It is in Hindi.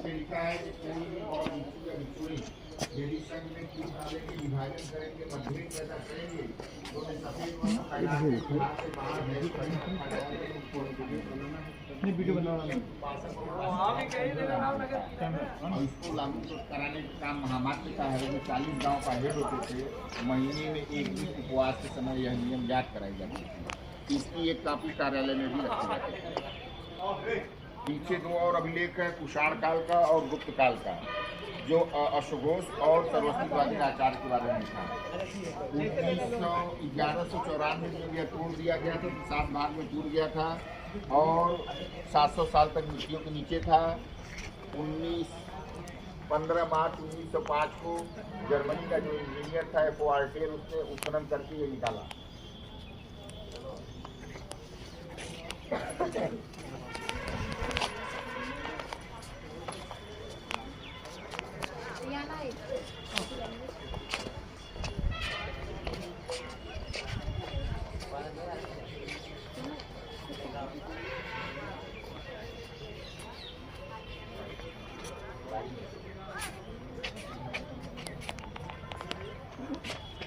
इसमें लिखा है कि कोई भी और भिक्षु या भिक्षुणी यदि संघ में किस भावे के विभाजन करेंगे, मतभेद पैदा करेंगे, तो उन्हें सफेद वस्त्र फैला के बिहार से बाहर भेज कर रखा जाएगा। वीडियो बना और इसको लागू कराने का काम महामात्र का है। जो 40 गांव का हेड होते थे, महीने में एक दिन उपवास के समय यह नियम याद कराई जाती थी। इसकी एक कापी कार्यालय में भी रखी जाती है। पीछे दो और अभिलेख है, कुषाण काल का और गुप्त काल का, जो अश्वघोष और सरस्वती आचार्य के बारे में था। 1194 में यह तोड़ दिया गया था, 7 भाग में टूट गया था और 700 साल तक मिट्टियों के नीचे था। 15 मार्च 1905 को जर्मनी का जो इंजीनियर था एफओ आर्टेर, उसने उत्खनन करके ये निकाला।